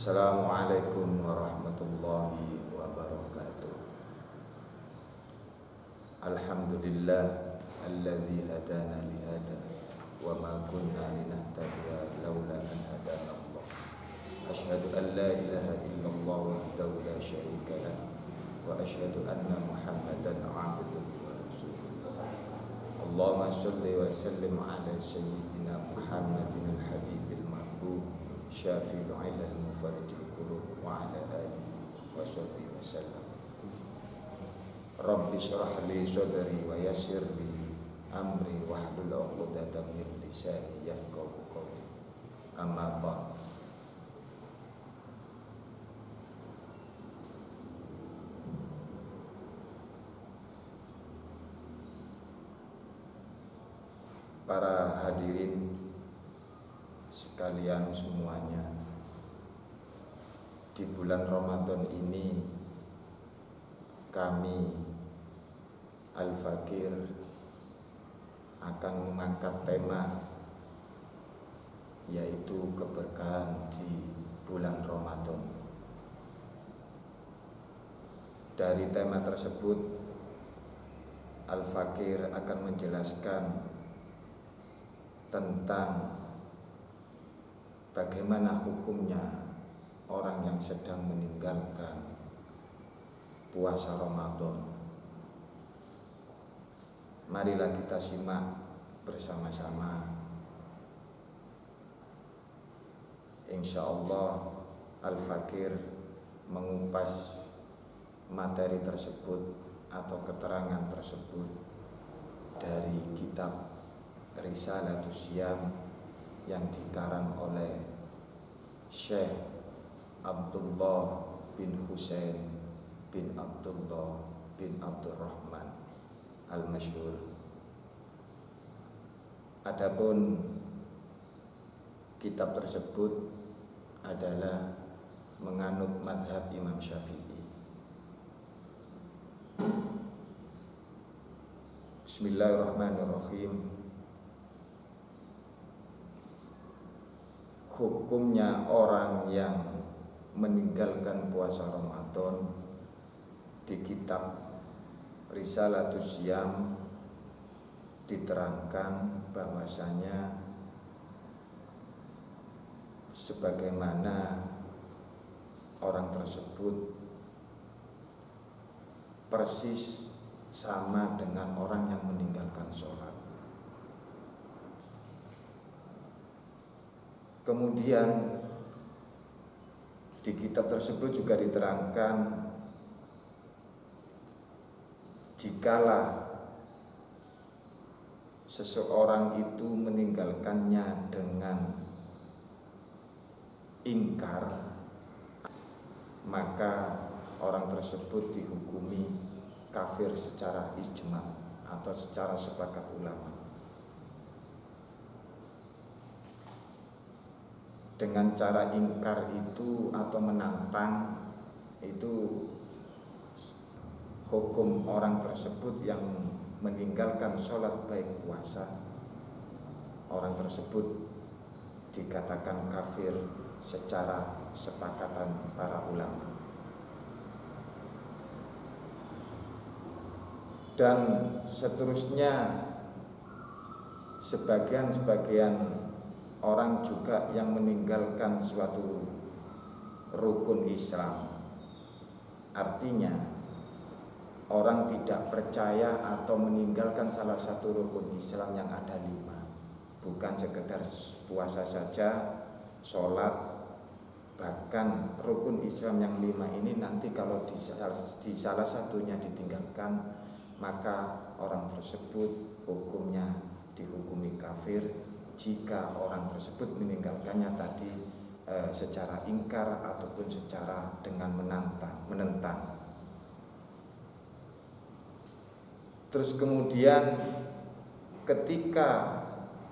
Assalamualaikum warahmatullahi wabarakatuh. Alhamdulillah alladzi hadana li hada wa ma kunna linahtadiya laula an hadana Allah. Asyhadu an la ilaha illallah wahdahu la syarika lah wa asyhadu anna Muhammadan abduhu wa rasuluh. Allahumma shalli wa sallim ala sayyidina Muhammadin al-habibil mahbub syafi'il ilal mufarijil qulub wa ala alihi wa sahbihi wa sallam. Rabbi shrah li sadri wa yassir li amri wahlul 'uqdatam min lisani yafqahu qawli. Amma ba'd. Para hadirin sekalian semuanya, di bulan Ramadan ini kami Al-Fakir akan mengangkat tema yaitu keberkahan di bulan Ramadan. Dari tema tersebut Al-Fakir akan menjelaskan tentang bagaimana hukumnya orang yang sedang meninggalkan puasa Ramadan. Marilah kita simak bersama-sama. Insyaallah Al-Fakir mengupas materi tersebut atau keterangan tersebut dari kitab Risalatus Syiyam yang dikarang oleh Syekh Abdullah bin Husain bin Abdullah bin Abdurrahman Al-Masyhur. Adapun kitab tersebut adalah menganut mazhab Imam Syafi'i. Bismillahirrahmanirrahim. Hukumnya orang yang meninggalkan puasa Ramadan di kitab Risalatus Syiyam diterangkan bahwasanya sebagaimana orang tersebut persis sama dengan orang yang meninggalkan sholat. Kemudian di kitab tersebut juga diterangkan jikalau seseorang itu meninggalkannya dengan ingkar, maka orang tersebut dihukumi kafir secara ijma' atau secara sepakat ulama. Dengan cara ingkar itu atau menantang itu, hukum orang tersebut yang meninggalkan sholat baik puasa, orang tersebut dikatakan kafir secara sepakatan para ulama. Dan seterusnya sebagian orang juga yang meninggalkan suatu rukun Islam. Artinya orang tidak percaya atau meninggalkan salah satu rukun Islam yang ada 5, bukan sekedar puasa saja, sholat, bahkan rukun Islam yang 5 ini nanti kalau di salah satunya ditinggalkan, maka orang tersebut hukumnya dihukumi kafir jika orang tersebut meninggalkannya tadi secara ingkar ataupun secara dengan menentang. Terus kemudian ketika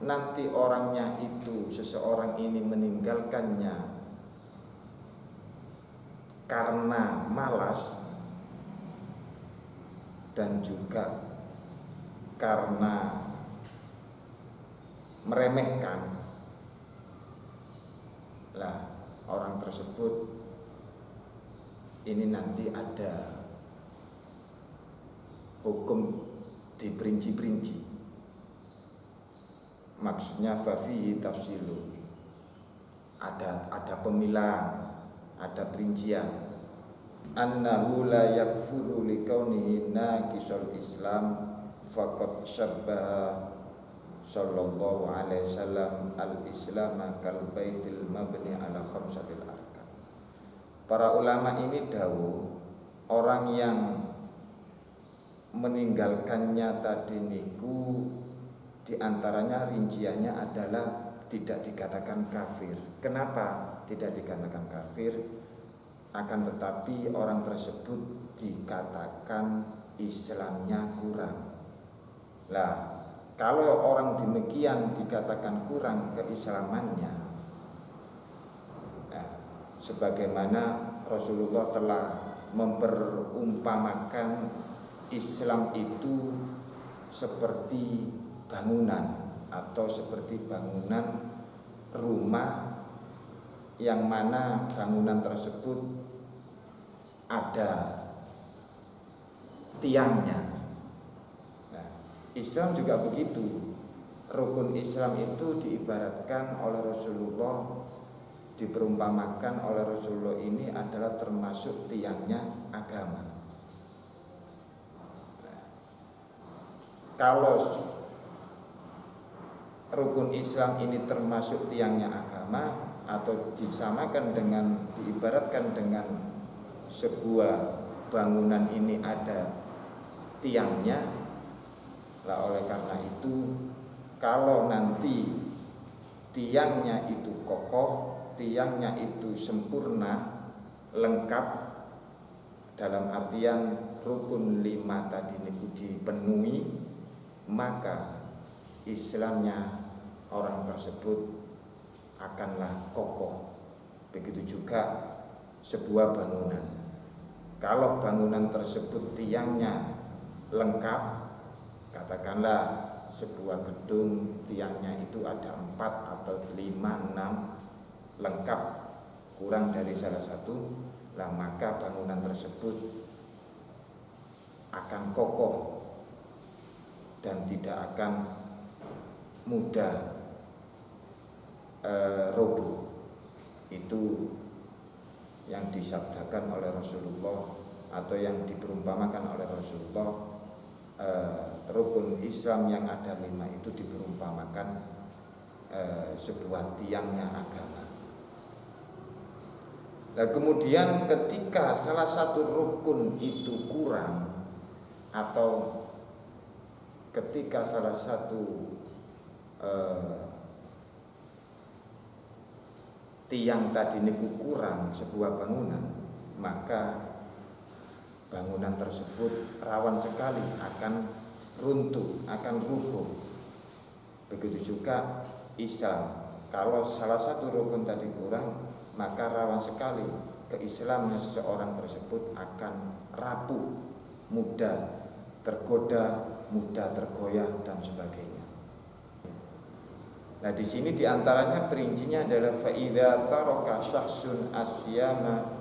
nanti orangnya itu, seseorang ini meninggalkannya karena malas dan juga karena meremehkan. Lah, orang tersebut ini nanti ada hukum diperinci-perinci. Maksudnya fafihi tafsilun, ada pemilahan, ada perincian. Annahu la yakfuru likaunihi naqisal Islam faqad syabbaha sallallahu alaihi wasallam al-islama kal baitil mabni ala khamsatil arkan. Para ulama ini dawuh, orang yang meninggalkannya tadi niku diantaranya rinciannya adalah tidak dikatakan kafir. Kenapa tidak dikatakan kafir? Akan tetapi orang tersebut dikatakan Islamnya kurang. Lah, kalau orang demikian dikatakan kurang keislamannya, nah, sebagaimana Rasulullah telah memperumpamakan Islam itu seperti bangunan atau seperti bangunan rumah yang mana bangunan tersebut ada tiangnya. Nah, Islam juga begitu. Rukun Islam itu diibaratkan oleh Rasulullah, diperumpamakan oleh Rasulullah ini adalah termasuk tiangnya agama. Nah, kalau rukun Islam ini termasuk tiangnya agama atau disamakan dengan, diibaratkan dengan sebuah bangunan ini ada tiangnya, lah oleh karena itu kalau nanti tiangnya itu kokoh, tiangnya itu sempurna, lengkap, dalam artian rukun 5 tadi niku dipenuhi, maka Islamnya orang tersebut akanlah kokoh. Begitu juga sebuah bangunan. Kalau bangunan tersebut tiangnya lengkap, katakanlah sebuah gedung tiangnya itu ada 4 atau 5, 6 lengkap, kurang dari salah satu, lah maka bangunan tersebut akan kokoh dan tidak akan mudah roboh. Itu yang disabdakan oleh Rasulullah atau yang diperumpamakan oleh Rasulullah. Rukun Islam yang ada 5 itu diperumpamakan sebuah tiangnya agama. Nah, kemudian ketika salah satu rukun itu kurang atau ketika salah satu tiang tadi niku kurang sebuah bangunan, maka bangunan tersebut rawan sekali akan runtuh, akan rubuh. Begitu juga Islam, kalau salah satu rukun tadi kurang, maka rawan sekali keislamannya seseorang tersebut akan rapuh, mudah tergoda, mudah tergoyah dan sebagainya. Nah, di sini diantaranya perincinya adalah faida taraka syakhsun asyama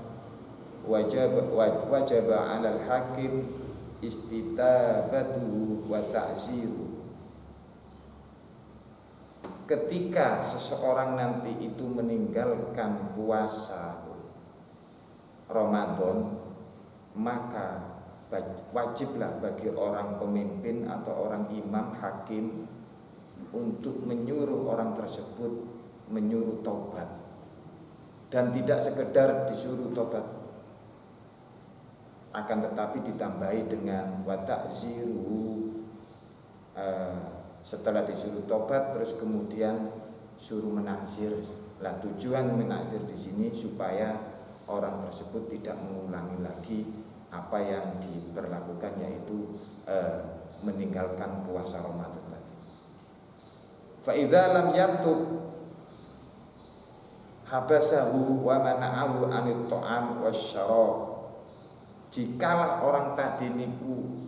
wajaba 'alal hakim istitabatu wa ta'ziru. Ketika seseorang nanti itu meninggalkan puasa Ramadan, maka wajiblah bagi orang pemimpin atau orang imam hakim untuk menyuruh orang tersebut menyuruh taubat, dan tidak sekedar disuruh taubat, akan tetapi ditambahi dengan wa ta'ziru. Setelah disuruh taubat terus kemudian suruh menakzir. Lah, tujuan menakzir di sini supaya orang tersebut tidak mengulangi lagi apa yang diperlakukan, yaitu meninggalkan puasa Ramadan tadi. Fa idza lam yatub habasahu wa mana'ahu anit ta'am wasyarab. Jikalah orang tadi niku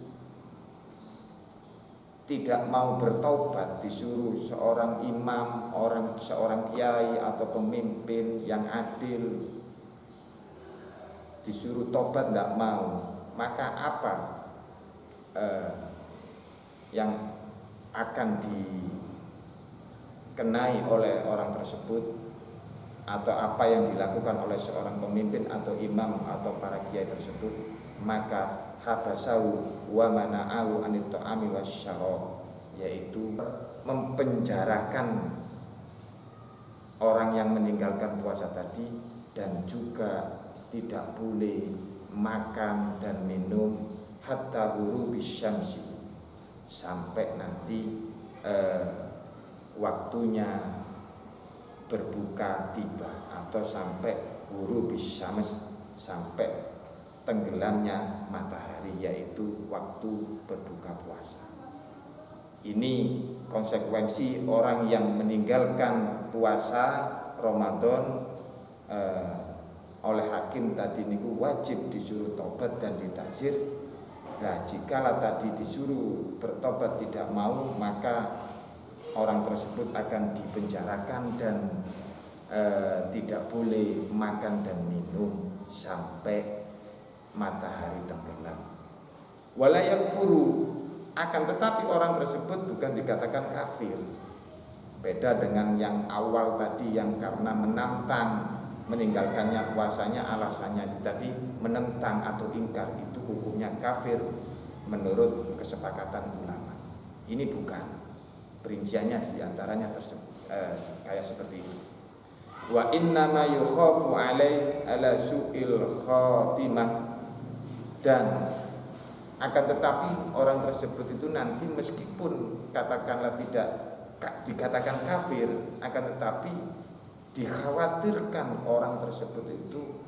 tidak mau bertobat, disuruh seorang imam, seorang kiai atau pemimpin yang adil disuruh tobat tidak mau, maka apa yang akan dikenai oleh orang tersebut, atau apa yang dilakukan oleh seorang pemimpin atau imam atau para kiai tersebut? Maka habasahu wa mana'ahu anit ta'ami wasyarab, yaitu mempenjarakan orang yang meninggalkan puasa tadi, dan juga tidak boleh makan dan minum hatta ghurubis syamsi, sampai nanti waktunya berbuka tiba, atau sampai ghurubis syams, sampai tenggelamnya matahari, yaitu waktu berbuka puasa. Ini konsekuensi orang yang meninggalkan puasa Ramadan oleh hakim tadi niku wajib disuruh tobat dan ditakzir. Nah, jikalau tadi disuruh bertobat tidak mau, maka orang tersebut akan dipenjarakan dan tidak boleh makan dan minum sampai matahari tenggelam. Wala yakfuru, akan tetapi orang tersebut bukan dikatakan kafir. Beda dengan yang awal tadi yang karena menantang meninggalkannya puasanya, alasannya tadi menentang atau ingkar, itu hukumnya kafir menurut kesepakatan ulama. Ini bukan, perinciannya diantaranya kayak seperti itu. Wa innama yukhafu ala su'il khatimah, dan akan tetapi orang tersebut itu nanti meskipun katakanlah tidak dikatakan kafir, akan tetapi dikhawatirkan orang tersebut itu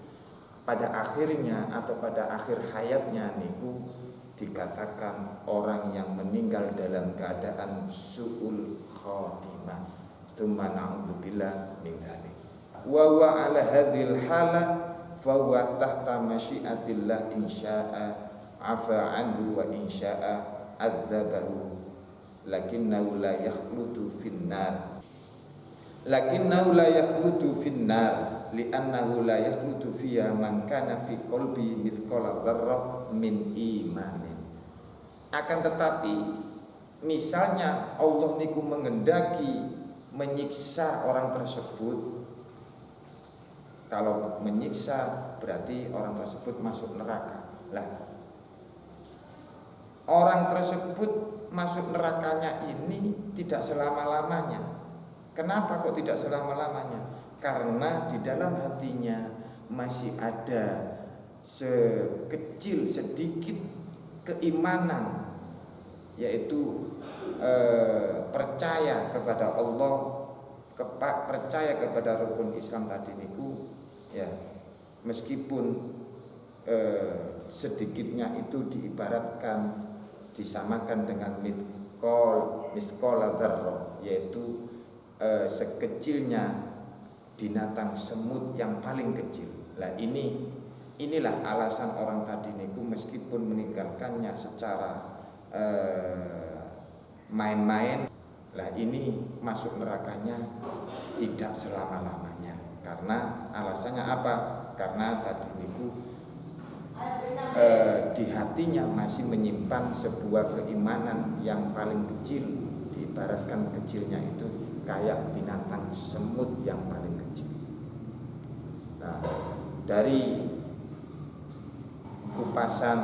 pada akhirnya atau pada akhir hayatnya niku dikatakan orang yang meninggal dalam keadaan su'ul khatimah. Tsumma na'udzubillah min dzalik. Wa wa ala hadhil hala fa huwa tahta masyiatillah insya'a afa anhu wa insya'a adzabahu, lakinnahu la yakhludu finnar. Lakinnahu la yakhludu finnar li'annahu la yakhludu fiha man kana fi qalbi mithqala dzarrah min imanin. Akan tetapi misalnya Allah niku mengendaki menyiksa orang tersebut, kalau menyiksa berarti orang tersebut masuk neraka. Lah, orang tersebut masuk nerakanya ini tidak selama-lamanya. Kenapa kok tidak selama-lamanya? Karena di dalam hatinya masih ada sekecil sedikit keimanan, yaitu percaya kepada Allah, percaya kepada rukun Islam tadi niku, ya, meskipun sedikitnya itu diibaratkan disamakan dengan miskol dzarrah, yaitu sekecilnya binatang semut yang paling kecil. Lah inilah alasan orang tadi niku meskipun meninggalkannya secara main-main, lah ini masuk nerakanya tidak selama-lamanya. Karena alasannya apa? Karena tadi niku di hatinya masih menyimpan sebuah keimanan yang paling kecil, diibaratkan kecilnya itu kayak binatang semut yang paling kecil. Nah, dari kupasan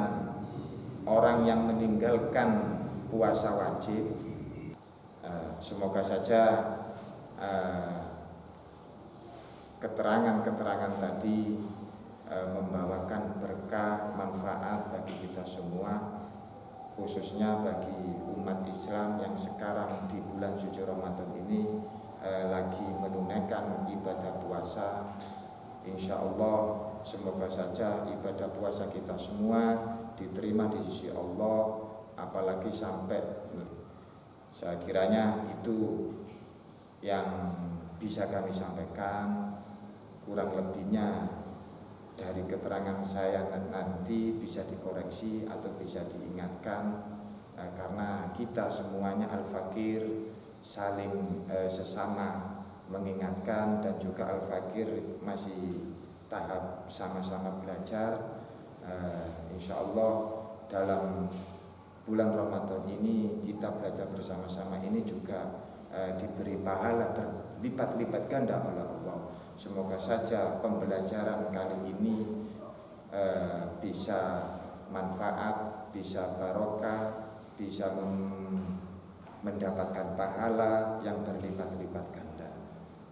orang yang meninggalkan puasa wajib, semoga saja keterangan-keterangan tadi membawakan berkah manfaat bagi kita semua, khususnya bagi umat Islam yang sekarang di bulan suci Ramadan ini lagi menunaikan ibadah puasa. Insya Allah semoga saja ibadah puasa kita semua diterima di sisi Allah, apalagi sampai saya kiranya itu yang bisa kami sampaikan. Kurang lebihnya dari keterangan saya nanti bisa dikoreksi atau bisa diingatkan. karena kita semuanya al-fakir saling sesama mengingatkan, dan juga al-fakir masih tahap sama-sama belajar. Insya Allah dalam bulan Ramadan ini kita belajar bersama-sama ini juga diberi pahala berlipat-lipat ganda oleh Allah. Semoga saja pembelajaran kali ini bisa manfaat, bisa barokah, bisa mendapatkan pahala yang berlipat-lipat ganda.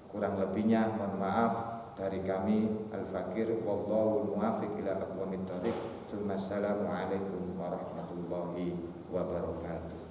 Kurang lebihnya mohon maaf dari kami Al-Fakir, wallahu muwaffiq ila aqwamit thoriq. Assalamualaikum warahmatullahi wabarakatuh.